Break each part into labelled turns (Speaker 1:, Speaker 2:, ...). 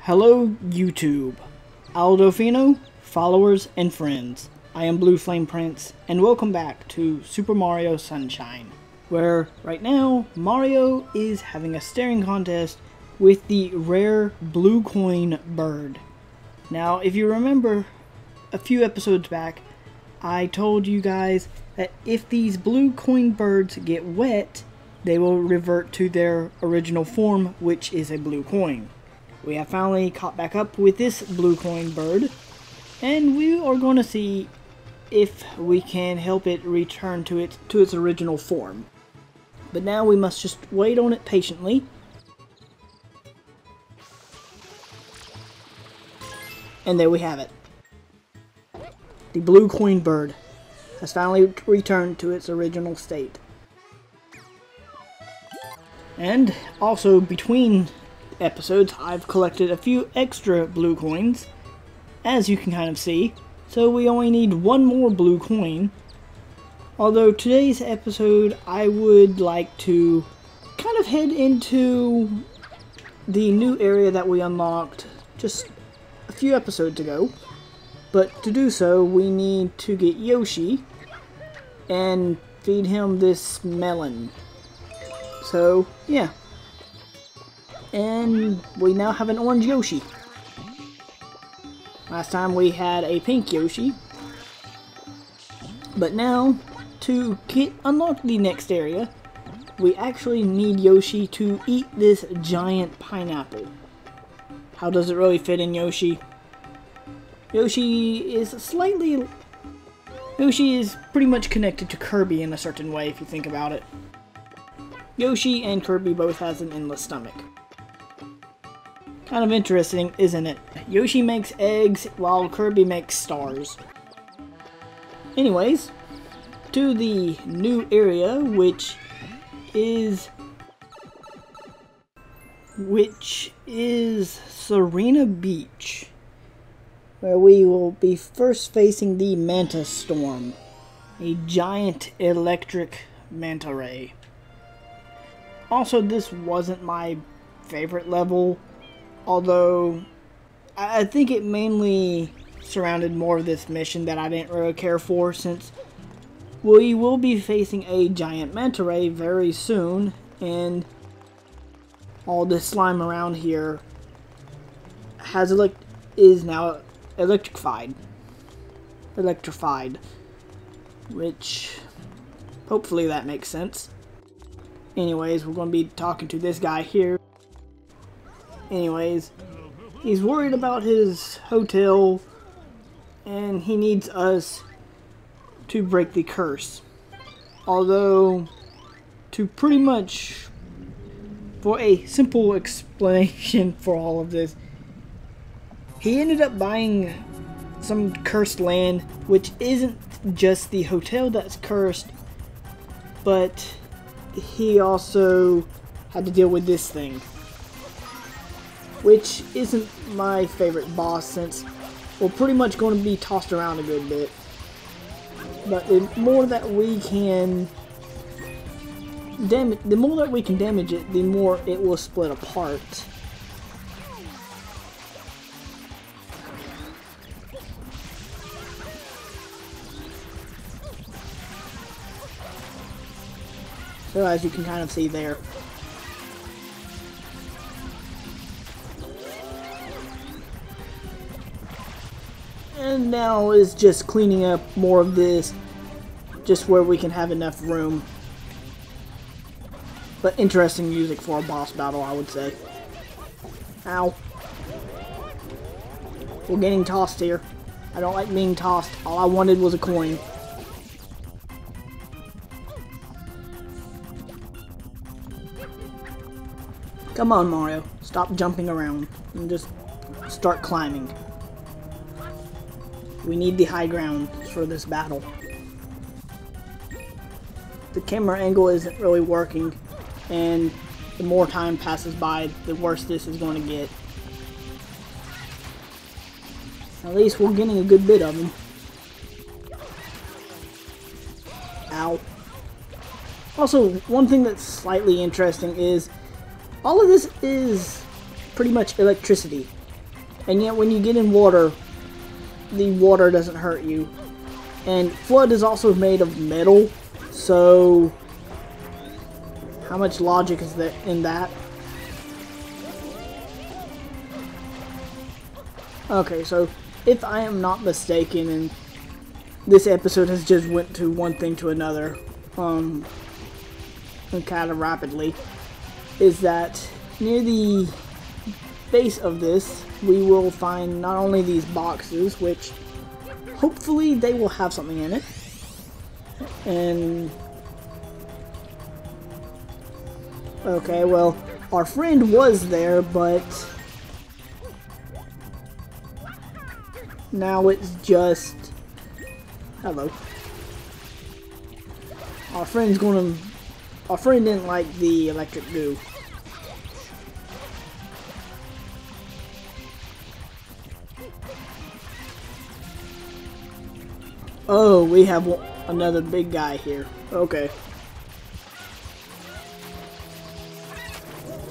Speaker 1: Hello YouTube, Delfino, followers and friends. I am BlueFlamePrince and welcome back to Super Mario Sunshine, where right now Mario is having a staring contest with the rare blue coin bird. Now if you remember a few episodes back, I told you guys that if these blue coin birds get wet, they will revert to their original form, which is a blue coin. We have finally caught back up with this blue coin bird, and we are going to see if we can help it return to its original form. But now we must just wait on it patiently. And there we have it. The blue coin bird has finally returned to its original state. And also between episodes, I've collected a few extra blue coins, as you can kind of see, so we only need one more blue coin. Although today's episode, I would like to kind of head into the new area that we unlocked just a few episodes ago. But to do so, we need to get Yoshi and feed him this melon. So, yeah. And we now have an orange Yoshi. Last time we had a pink Yoshi. But now, to unlock the next area, we actually need Yoshi to eat this giant pineapple. How does it really fit in Yoshi? Yoshi is pretty much connected to Kirby in a certain way if you think about it. Yoshi and Kirby both has an endless stomach. Kind of interesting, isn't it? Yoshi makes eggs while Kirby makes stars. Anyways, to the new area, which is Serena Beach, where we will be first facing the Manta Storm, a giant electric manta ray. Also, this wasn't my favorite level, although I think it mainly surrounded more of this mission that I didn't really care for, since we will be facing a giant manta ray very soon, and all this slime around here is now electrified, which hopefully that makes sense. Anyways, we're going to be talking to this guy here. Anyways, he's worried about his hotel, and he needs us to break the curse. Although, for a simple explanation for all of this, he ended up buying some cursed land, which isn't just the hotel that's cursed, but he also had to deal with this thing, which isn't my favorite boss, since we're pretty much going to be tossed around a good bit. But the more that we can damage it, the more it will split apart. So as you can kind of see there. And now is just cleaning up more of this, just where we can have enough room. But interesting music for a boss battle, I would say. Ow. We're getting tossed here. I don't like being tossed. All I wanted was a coin. Come on, Mario. Stop jumping around and just start climbing. We need the high ground for this battle. The camera angle isn't really working, and the more time passes by, the worse this is going to get. At least we're getting a good bit of them. Ow. Also, one thing that's slightly interesting is all of this is pretty much electricity. And yet when you get in water, the water doesn't hurt you. And Flood is also made of metal, so how much logic is there in that? Okay, so if I am not mistaken, and this episode has just went to one thing to another, and kind of rapidly, is that near the base of this, we will find not only these boxes, which hopefully they will have something in it, and okay, well, our friend was there, but now it's just hello. Our friend didn't like the electric goo. Oh, we have another big guy here. Okay.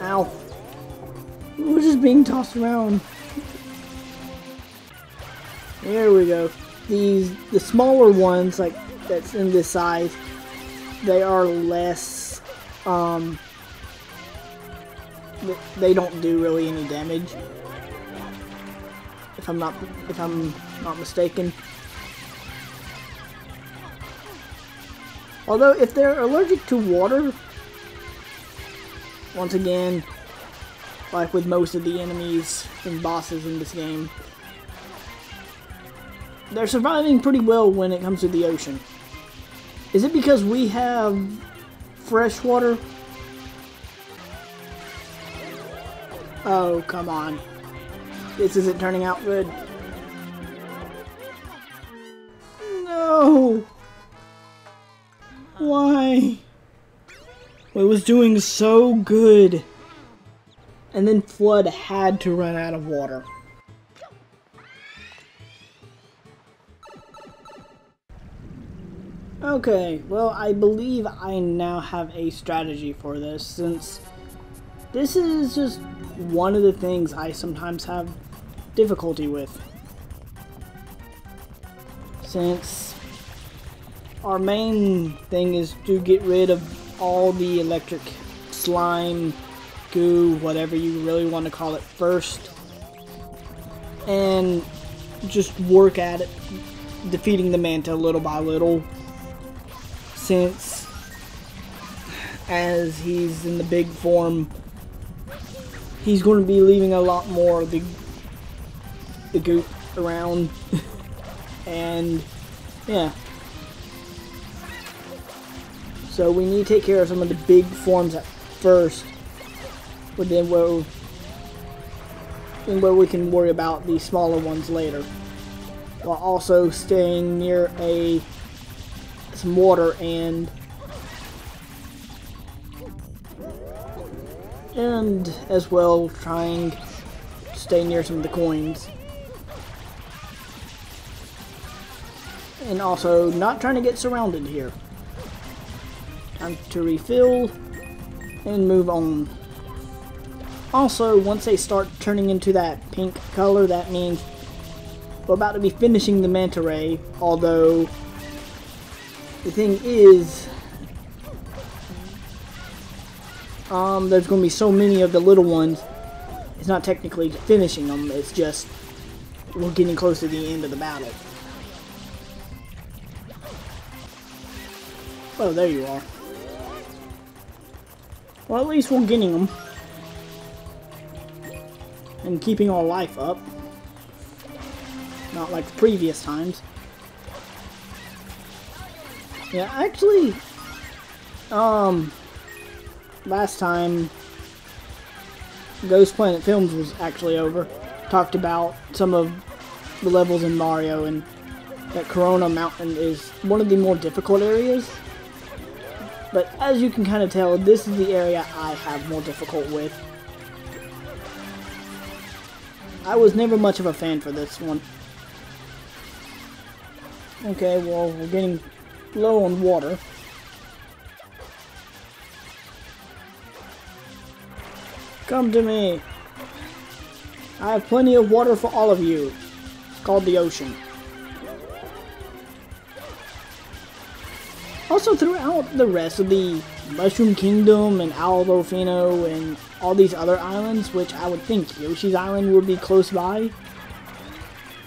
Speaker 1: Ow. We're just being tossed around. There we go. The smaller ones, like that's in this size, they are less, they don't do really any damage. If I'm not mistaken. Although, if they're allergic to water, once again, like with most of the enemies and bosses in this game, they're surviving pretty well when it comes to the ocean. Is it because we have fresh water? Oh, come on. This isn't turning out good. No! Why? It was doing so good. And then Flood had to run out of water. Okay, well, I believe I now have a strategy for this, since this is just one of the things I sometimes have difficulty with. Since our main thing is to get rid of all the electric slime, goo, whatever you really want to call it first, and just work at it, defeating the Manta little by little, since as he's in the big form, he's going to be leaving a lot more of the goop around. And yeah, so we need to take care of some of the big forms at first, but then where we can worry about the smaller ones later, while also staying near some water and as well trying to stay near some of the coins, and also not trying to get surrounded here. Time to refill and move on. Also, once they start turning into that pink color, that means we're about to be finishing the manta ray, although the thing is, there's going to be so many of the little ones, it's not technically finishing them, it's just we're getting close to the end of the battle. Oh, there you are. Well, at least we're getting them. And keeping our life up. Not like the previous times. Yeah, actually, last time Ghost Planet Films was actually over, talked about some of the levels in Mario, and that Corona Mountain is one of the more difficult areas. But as you can kind of tell, this is the area I have more difficult with. I was never much of a fan for this one. Okay, well, we're getting low on water. Come to me. I have plenty of water for all of you. It's called the ocean. Also, throughout the rest of the Mushroom Kingdom and Delfino and all these other islands, which I would think Yoshi's Island would be close by.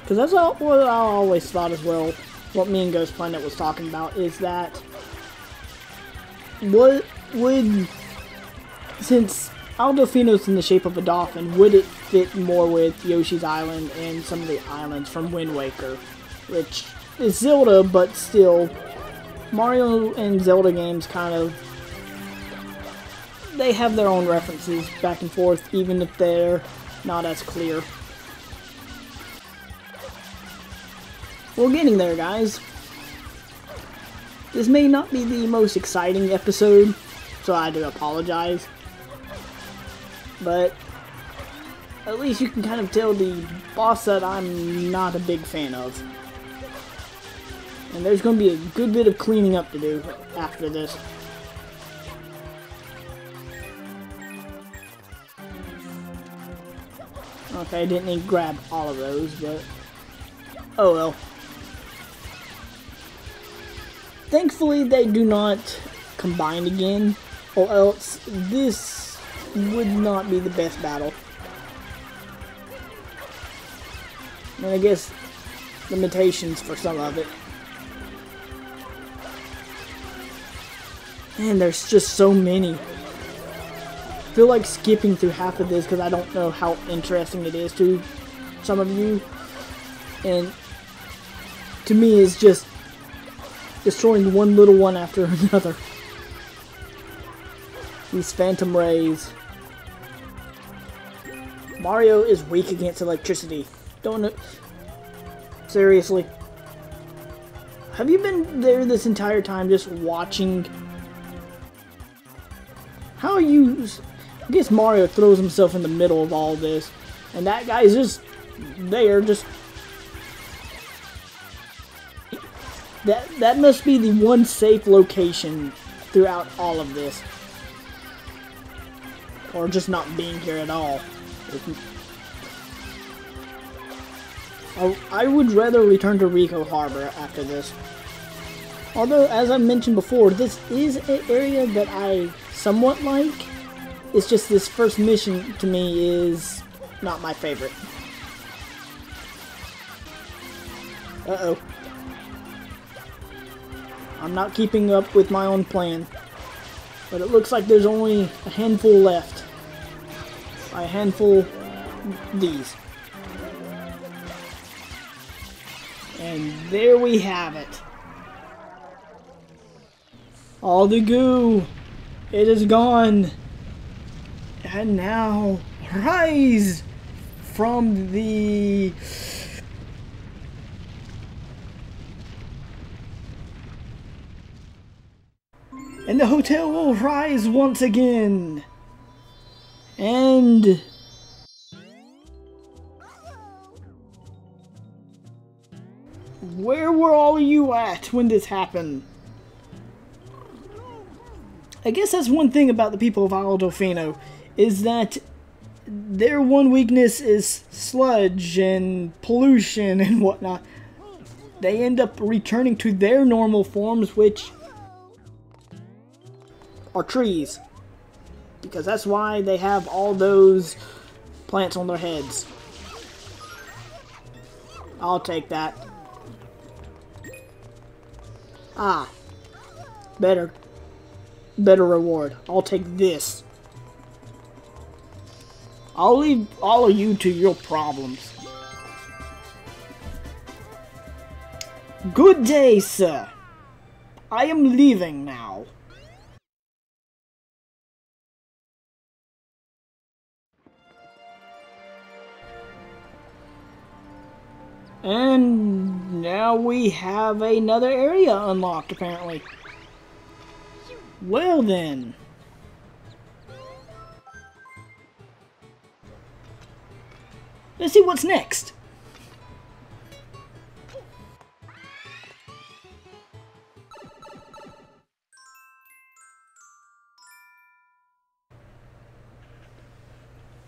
Speaker 1: Because that's what I always thought as well. What me and Ghost Planet was talking about is that since Delfino's in the shape of a dolphin, would it fit more with Yoshi's Island and some of the islands from Wind Waker, which is Zelda, but still, Mario and Zelda games kind of, they have their own references back and forth, even if they're not as clear. We're getting there, guys. This may not be the most exciting episode, so I do apologize. But at least you can kind of tell the boss that I'm not a big fan of. And there's going to be a good bit of cleaning up to do after this. Okay, I didn't even grab all of those, but oh well. Thankfully, they do not combine again, or else this would not be the best battle. And I guess limitations for some of it. Man, there's just so many. I feel like skipping through half of this because I don't know how interesting it is to some of you. And to me, it's just destroying one little one after another. These phantom rays. Mario is weak against electricity. Don't know. Seriously. Have you been there this entire time just watching? How you... I guess Mario throws himself in the middle of all this. And that guy's just there, just... That must be the one safe location throughout all of this. Or just not being here at all. I would rather return to Rico Harbor after this. Although, as I mentioned before, this is an area that I somewhat like. It's just this first mission to me is not my favorite. Uh-oh. I'm not keeping up with my own plan. But it looks like there's only a handful left. By a handful, these. And there we have it. All the goo. It is gone. And now, rise from the... And the hotel will rise once again. And... where were all of you at when this happened? I guess that's one thing about the people of Delfino, is that their one weakness is sludge and pollution and whatnot. They end up returning to their normal forms, which are trees. Because that's why they have all those plants on their heads. I'll take that. Ah. Better reward. I'll take this. I'll leave all of you to your problems. Good day, sir. I am leaving now. And now we have another area unlocked, apparently. Well then. Let's see what's next.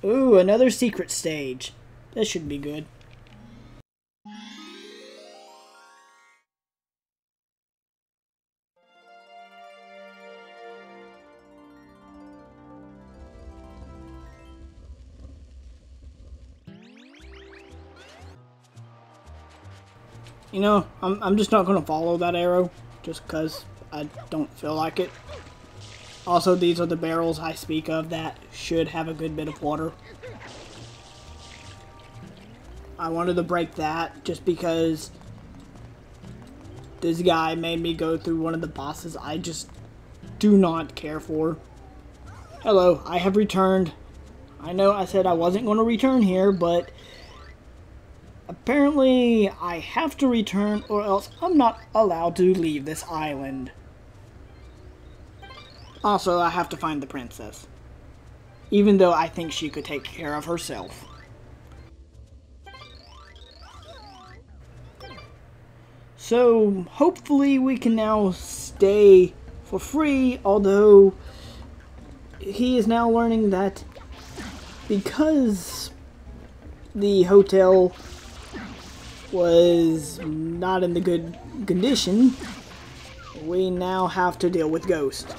Speaker 1: Ooh, another secret stage. This should be good. You know, I'm just not going to follow that arrow, just because I don't feel like it. Also, these are the barrels I speak of that should have a good bit of water. I wanted to break that just because this guy made me go through one of the bosses I just do not care for. Hello, I have returned. I know I said I wasn't going to return here, but apparently I have to return or else I'm not allowed to leave this island. Also, I have to find the princess, even though I think she could take care of herself. So, hopefully we can now stay for free, although he is now learning that because the hotel was not in the good condition, we now have to deal with ghosts.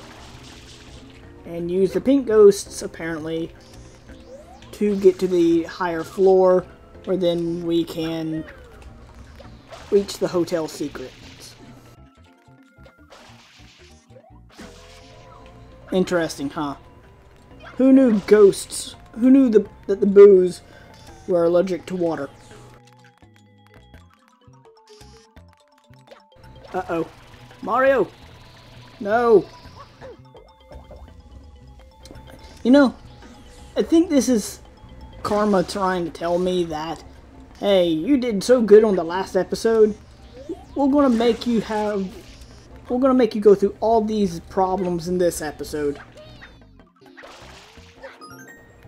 Speaker 1: And use the pink ghosts, apparently, to get to the higher floor, where then we can reach the hotel secrets. Interesting, huh? Who knew ghosts? Who knew that the boos were allergic to water? Uh-oh. Mario! No! You know, I think this is karma trying to tell me that, hey, you did so good on the last episode, we're gonna make you go through all these problems in this episode.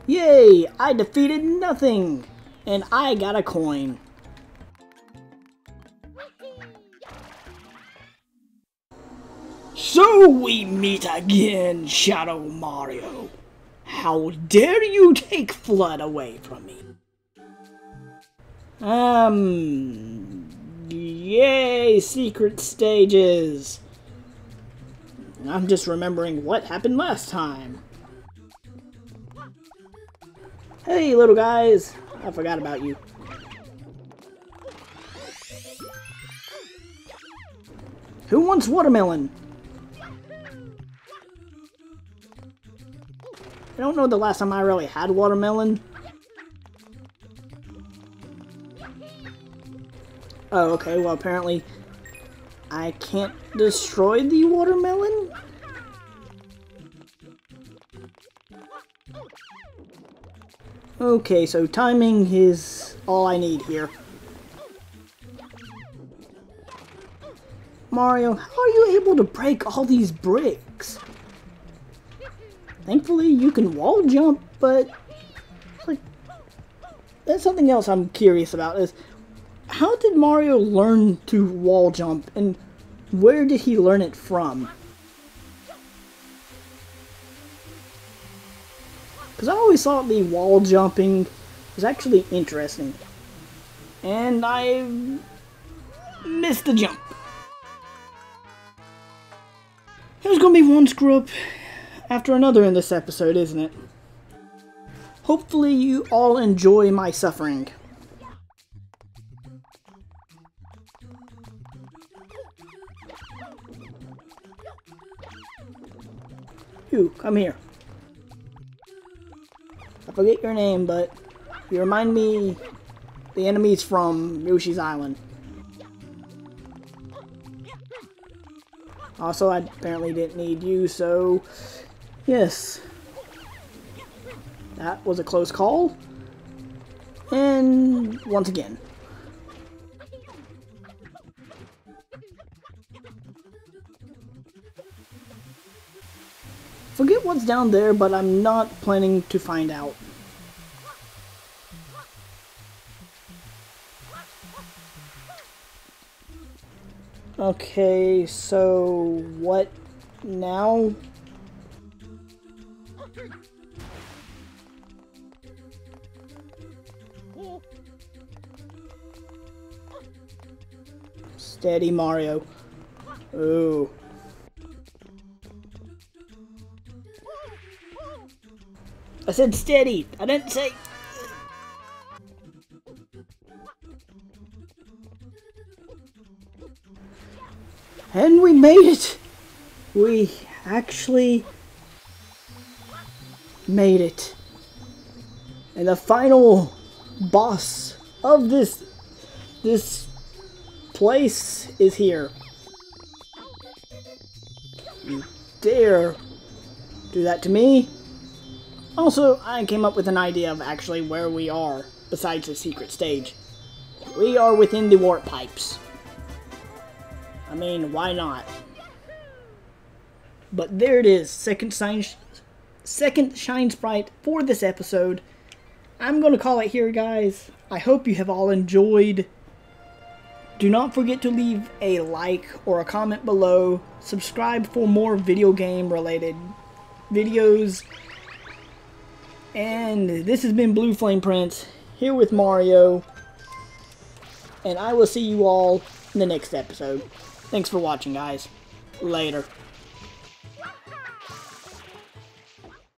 Speaker 1: Yay! I defeated nothing! And I got a coin. So we meet again, Shadow Mario. How dare you take Flood away from me? Yay, secret stages. I'm just remembering what happened last time. Hey, little guys. I forgot about you. Who wants watermelon? I don't know the last time I really had watermelon. Oh, okay, well apparently I can't destroy the watermelon? Okay, so timing is all I need here. Mario, how are you able to break all these bricks? Thankfully, you can wall jump, but like, that's something else I'm curious about is how did Mario learn to wall jump and where did he learn it from? Because I always thought the wall jumping was actually interesting. And I missed the jump. There's gonna be one screw up after another in this episode, isn't it? Hopefully you all enjoy my suffering. You, come here. I forget your name, but you remind me the enemies from Yoshi's Island. Also, I apparently didn't need you, so yes. That was a close call. And once again. Forget what's down there, but I'm not planning to find out. Okay, so what now? Steady, Mario. Ooh. I said steady. I didn't say... And we made it! We actually made it. And the final boss of this place is here. You dare do that to me? Also, I came up with an idea of actually where we are besides the secret stage. We are within the warp pipes. I mean, why not? But there it is, second Shine Sprite for this episode. I'm going to call it here, guys. I hope you have all enjoyed. Do not forget to leave a like or a comment below. Subscribe for more video game related videos. And this has been BlueFlamePrince here with Mario. And I will see you all in the next episode. Thanks for watching, guys. Later.